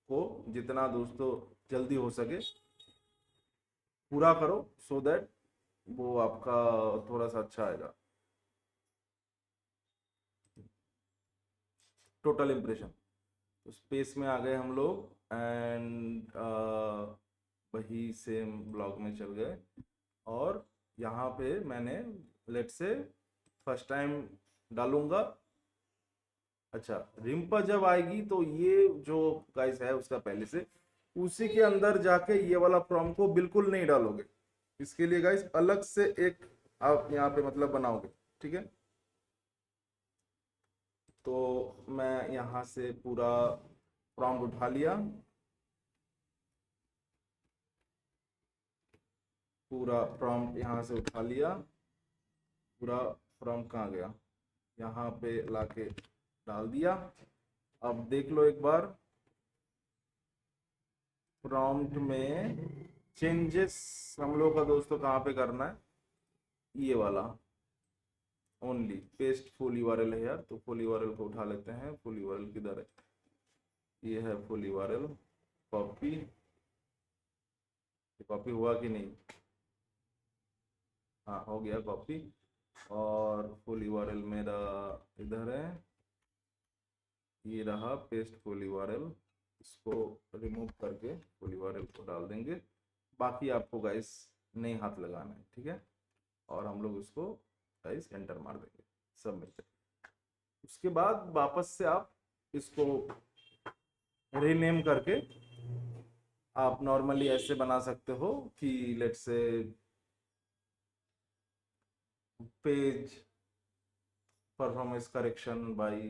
को जितना दोस्तों जल्दी हो सके पूरा करो, सो दैट वो आपका थोड़ा सा अच्छा आएगा टोटल इम्प्रेशन। तो स्पेस में आ गए हम लोग, एंड वही सेम ब्लॉग में चल गए। और यहाँ पे मैंने लेट से फर्स्ट टाइम डालूंगा। अच्छा, रिम्पा जब आएगी तो ये जो गाइस है उसका पहले से उसी के अंदर जाके ये वाला प्रॉम को बिल्कुल नहीं डालोगे। इसके लिए गाइस अलग से एक आप यहाँ पे मतलब बनाओगे। ठीक है, तो मैं यहाँ से पूरा प्रॉम्प्ट उठा लिया, पूरा प्रॉम्प्ट यहाँ से उठा लिया। पूरा प्रॉम्प्ट कहाँ गया, यहाँ पे लाके डाल दिया। अब देख लो एक बार प्रॉम्प्ट में चेंजेस हम लोग का दोस्तों कहाँ पे करना है, ये वाला ओनली पेस्ट फुल यूआरएल है यार, तो फुल यूआरएल को उठा लेते हैं। फुल यूआरएल किधर है, ये है फुल यूआरएल, कॉपी, कॉपी हुआ कि नहीं, हाँ हो गया कॉपी। और फुल यूआरएल मेरा इधर है, ये रहा पेस्ट फुल यूआरएल, इसको रिमूव करके फुल यूआरएल को डाल देंगे। बाकी आपको गाइस नहीं हाथ लगाना है, ठीक है। और हम लोग इसको गाइस एंटर मार देंगे सब मिलकर। उसके बाद वापस से आप इसको रीनेम करके आप नॉर्मली ऐसे बना सकते हो कि let's say page performance correction by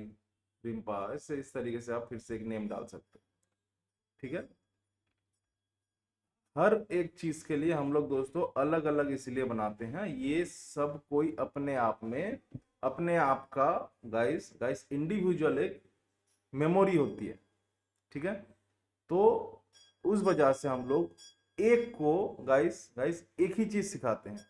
Rimpa, ऐसे इस तरीके से आप फिर से एक नेम डाल सकते हो, ठीक है। हर एक चीज के लिए हम लोग दोस्तों अलग अलग इसलिए बनाते हैं, ये सब कोई अपने आप में अपने आप का गाइस गाइस इंडिविजुअल एक मेमोरी होती है, ठीक है। तो उस वजह से हम लोग एक को गाइस गाइस एक ही चीज सिखाते हैं,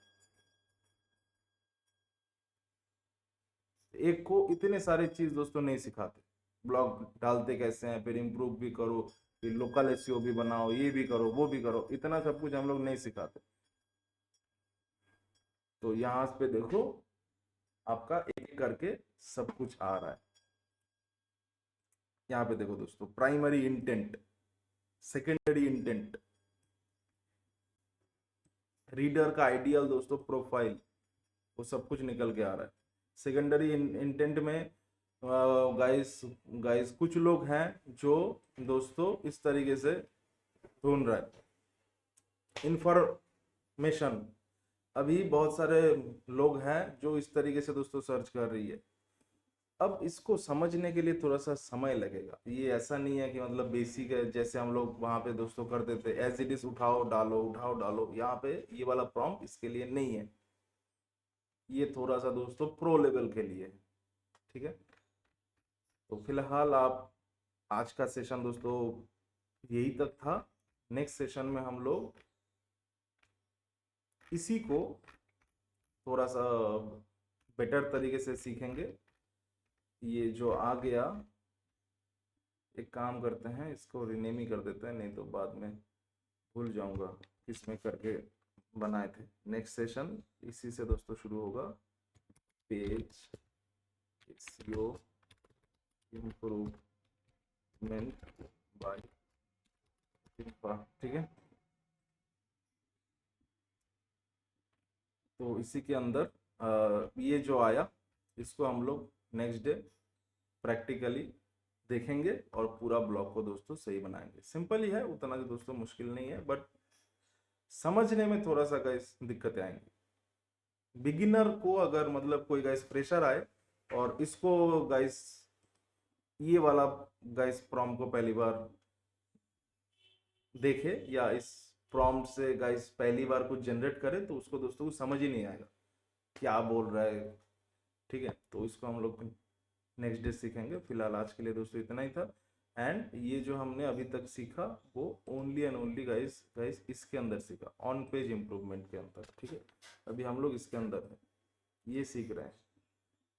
एक को इतने सारे चीज दोस्तों नहीं सिखाते। ब्लॉग डालते कैसे हैं, फिर इम्प्रूव भी करो, फिर लोकल एसईओ भी बनाओ, ये भी करो वो भी करो, इतना सब कुछ हम लोग नहीं सिखाते। तो यहाँ पे देखो आपका एक करके सब कुछ आ रहा है। यहाँ पे देखो दोस्तों, primary intent, secondary intent, reader का आइडियल दोस्तों प्रोफाइल, वो सब कुछ निकल के आ रहा है। सेकेंडरी इंटेंट में गाइस गाइस कुछ लोग हैं जो दोस्तों इस तरीके से ढूंढ रहा है इंफॉर्मेशन। अभी बहुत सारे लोग हैं जो इस तरीके से दोस्तों सर्च कर रही है। अब इसको समझने के लिए थोड़ा सा समय लगेगा, ये ऐसा नहीं है कि मतलब बेसिक है जैसे हम लोग वहां पे दोस्तों कर देते एज इट इज उठाओ डालो उठाओ डालो। यहाँ पे ये वाला प्रॉम्प्ट इसके लिए नहीं है, ये थोड़ा सा दोस्तों प्रो लेवल के लिए, ठीक है। तो फिलहाल आप आज का सेशन दोस्तों यही तक था। नेक्स्ट सेशन में हम लोग इसी को थोड़ा सा बेटर तरीके से सीखेंगे। ये जो आ गया, एक काम करते हैं इसको रीनेम ही कर देते हैं, नहीं तो बाद में भूल जाऊंगा किसमें करके बनाए थे। नेक्स्ट सेशन इसी से दोस्तों शुरू होगा, page SEO improvement by Rimpa, ठीक है। तो इसी के अंदर ये जो आया इसको हम लोग नेक्स्ट डे प्रैक्टिकली देखेंगे और पूरा ब्लॉग को दोस्तों सही बनाएंगे। सिंपल ही है, उतना भी दोस्तों मुश्किल नहीं है, बट समझने में थोड़ा सा गाइस दिक्कतें आएंगी। बिगिनर को अगर मतलब कोई गाइस प्रेशर आए और इसको गाइस ये वाला गाइस प्रॉम्प्ट को पहली बार देखे या इस प्रॉम्प्ट से गाइस पहली बार कुछ जनरेट करे, तो उसको दोस्तों को समझ ही नहीं आएगा क्या बोल रहा है, ठीक है। तो इसको हम लोग नेक्स्ट डे सीखेंगे। फिलहाल आज के लिए दोस्तों इतना ही था। एंड ये जो हमने अभी तक सीखा वो only and only guys guys इसके अंदर सीखा, ऑन पेज इम्प्रूवमेंट के अंदर, ठीक है। अभी हम लोग इसके अंदर है ये सीख रहे हैं।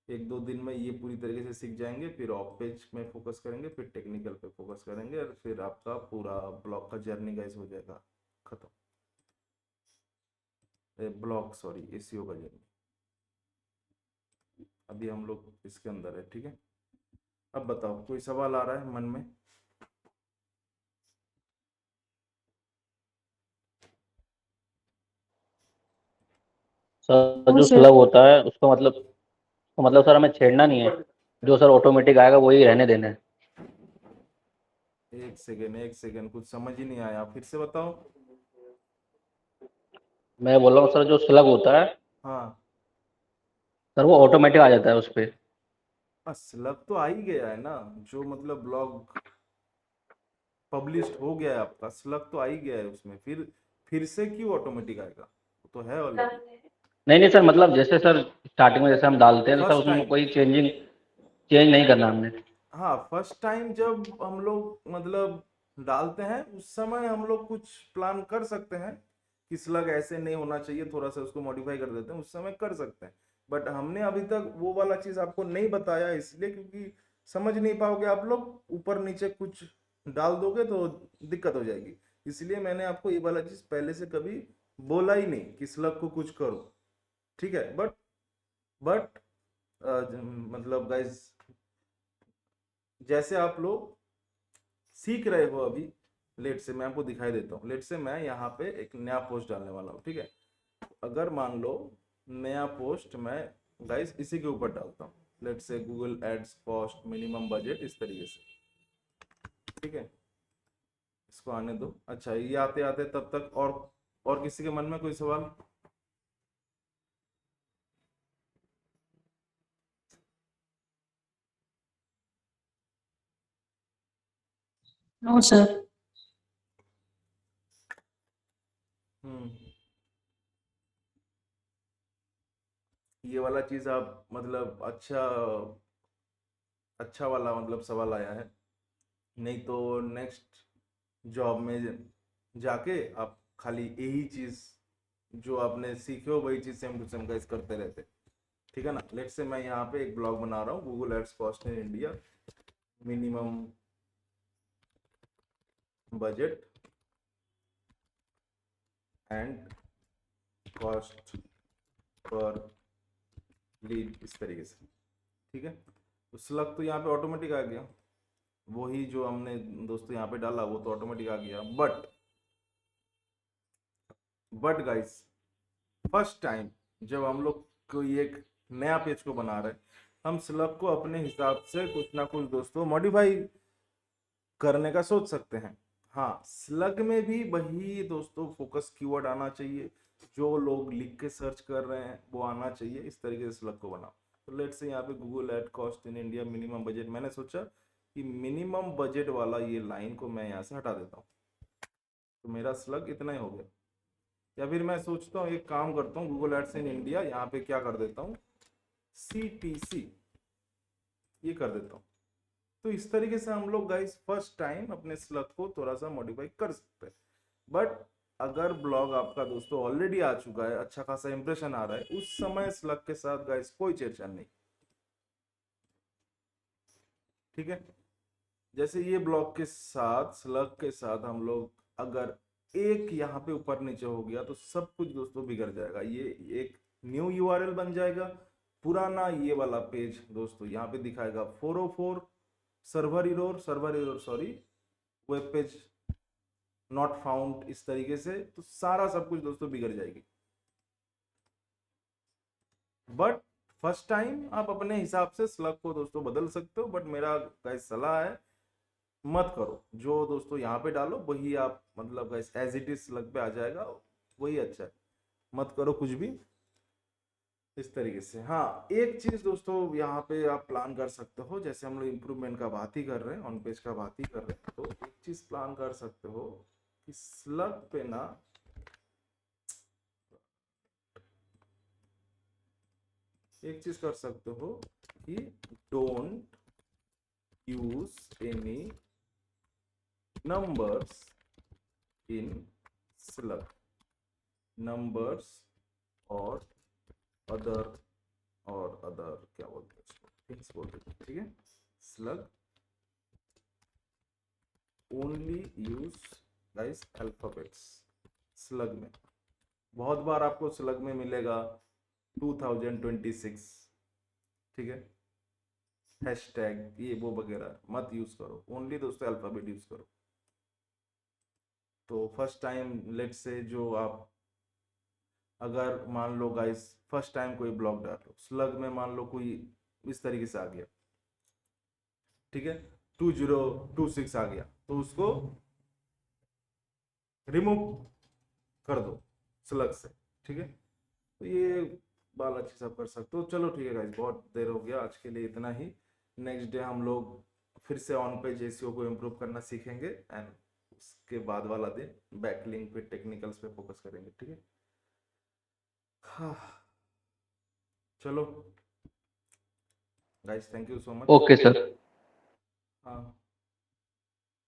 एक दो दिन में ये पूरी तरीके से सीख जाएंगे, फिर ऑफ पेज में फोकस करेंगे, फिर टेक्निकल पे फोकस करेंगे, और फिर आपका पूरा ब्लॉग का जर्नी गाइस हो जाएगा खत्म। ब्लॉग सॉरी एसईओ का जर्नी अभी हम लोग इसके अंदर है, ठीक है। अब बताओ कोई सवाल आ रहा है मन में? सर जो स्लग होता है उसको मतलब सर हमें छेड़ना नहीं है, जो सर ऑटोमेटिक आएगा वही रहने देना है। एक सेकेंड कुछ समझ ही नहीं आया, फिर से बताओ। मैं बोल रहा हूँ सर जो स्लग होता है हाँ, सर वो ऑटोमेटिक आ जाता है उस पर। बस लग तो आ ही गया है ना, जो मतलब ब्लॉग पब्लिश हो गया है आपका, स्लग तो आ ही गया है उसमें, फिर से क्यों ऑटोमेटिक आएगा, वो तो है ऑलरेडी। नहीं सर, मतलब जैसे सर स्टार्टिंग में जैसे हम डालते हैं तो सर फर्स्ट उसमें टाइम, कोई चेंज नहीं करना हमने। हाँ फर्स्ट टाइम जब हम लोग मतलब डालते हैं उस समय हम लोग कुछ प्लान कर सकते हैं कि स्लग ऐसे नहीं होना चाहिए, थोड़ा सा उसको मॉडिफाई कर देते हैं, उस समय कर सकते हैं। बट हमने अभी तक वो वाला चीज आपको नहीं बताया, इसलिए क्योंकि समझ नहीं पाओगे आप लोग, ऊपर नीचे कुछ डाल दोगे तो दिक्कत हो जाएगी। इसलिए मैंने आपको ये वाला चीज पहले से कभी बोला ही नहीं कि स्लग को कुछ करो, ठीक है। बट मतलब गाइस, जैसे आप लोग सीख रहे हो अभी, लेट से मैं आपको दिखाई देता हूँ। लेट से मैं यहाँ पे एक नया पोस्ट डालने वाला हूँ, ठीक है। अगर मान लो नया पोस्ट मैं गाइस इसी के ऊपर डालता हूँ, let say Google ads cost minimum budget, इस तरीके से, ठीक है। इसको आने दो। अच्छा, ये आते आते तब तक और किसी के मन में कोई सवाल? No sir. हम्म, ये वाला चीज आप मतलब अच्छा वाला मतलब सवाल आया है। नहीं तो नेक्स्ट जॉब में जाके आप खाली यही चीज जो आपने सीखे हो वही चीज सेम टू सेम गाइस करते रहते, ठीक है ना। लेट्स से मैं यहाँ पे एक ब्लॉग बना रहा हूँ, Google ads cost in India minimum budget and cost per lead, इस तरीके से, ठीक है। तो स्लग तो यहाँ पे ऑटोमेटिक आ गया, वही जो हमने दोस्तों यहाँ पे डाला वो तो ऑटोमेटिक आ गया। बट गाइस, फर्स्ट टाइम जब हम लोग कोई एक नया पेज को बना रहे हैं, हम स्लग को अपने हिसाब से कुछ ना कुछ दोस्तों मॉडिफाई करने का सोच सकते हैं। हाँ, स्लग में भी वही दोस्तों फोकस कीवर्ड आना चाहिए, जो लोग लिख के सर्च कर रहे हैं वो आना चाहिए, इस तरीके से स्लग को बनाओ। तो लेट्स से यहाँ पे Google ad cost in India minimum budget, मैंने सोचा कि मिनिमम बजट वाला ये लाइन को मैं यहाँ से हटा देता हूँ, तो मेरा स्लग इतना ही हो गया। या फिर मैं सोचता हूँ एक काम करता हूँ, गूगल एड्स इन इंडिया यहाँ पे क्या कर देता हूँ, CTC, ये कर देता हूँ। तो इस तरीके से हम लोग गाइस फर्स्ट टाइम अपने स्लग को थोड़ा सा मॉडिफाई कर सकते हैं। बट अगर ब्लॉग आपका दोस्तों ऑलरेडी आ चुका है, अच्छा खासा इंप्रेशन आ रहा है, उस समय स्लग के साथ गाइस कोई छेड़छाड़ नहीं, ठीक है। जैसे ये ब्लॉग के साथ स्लग के साथ हम लोग अगर एक यहाँ पे ऊपर नीचे हो गया तो सब कुछ दोस्तों बिगड़ जाएगा, ये एक न्यू URL बन जाएगा। पुराना ये वाला पेज दोस्तों यहाँ पे दिखाएगा 404 server error sorry, web page not found, इस तरीके से तो सारा सब कुछ दोस्तों बिगड़ जाएगी। बट फर्स्ट टाइम आप अपने हिसाब से स्लग को दोस्तों बदल सकते हो, बट मेरा गाइस सलाह है मत करो, जो दोस्तों यहाँ पे डालो वही आप मतलब guys as it is slug पे आ जाएगा, वही अच्छा है। मत करो कुछ भी इस तरीके से। हाँ, एक चीज दोस्तों यहाँ पे आप प्लान कर सकते हो, जैसे हम लोग इम्प्रूवमेंट का बात ही कर रहे हैं, ऑन पेज का बात ही कर रहे हैं, तो एक चीज प्लान कर सकते हो कि स्लग पे ना एक चीज कर सकते हो कि don't use any numbers in slug, numbers और अदर क्या बोलते हैं उसको, थिंग्स बोलते हैं, ठीक है। Slug only use guys alphabets slug में। बहुत बार आपको स्लग में मिलेगा 2026, ठीक है, हैशटैग ये वो वगैरह मत यूज करो, ओनली दोस्तों अल्फाबेट यूज करो। तो फर्स्ट टाइम लेट से जो आप अगर मान लो गाइस फर्स्ट टाइम कोई ब्लॉग डालो स्लग में, मान लो कोई इस तरीके से आ गया, ठीक है, 2026 आ गया, तो उसको रिमूव कर दो स्लग से, ठीक है। तो ये बाल अच्छे से आप कर सकते हो। चलो ठीक है गाइस, बहुत देर हो गया, आज के लिए इतना ही। नेक्स्ट डे हम लोग फिर से ऑन पेज एसईओ को इम्प्रूव करना सीखेंगे, एंड उसके बाद वाला दिन बैकलिंक पे टेक्निकल्स पे फोकस करेंगे, ठीक है। हाँ, चलो guys, thank you so much. Okay sir. हाँ।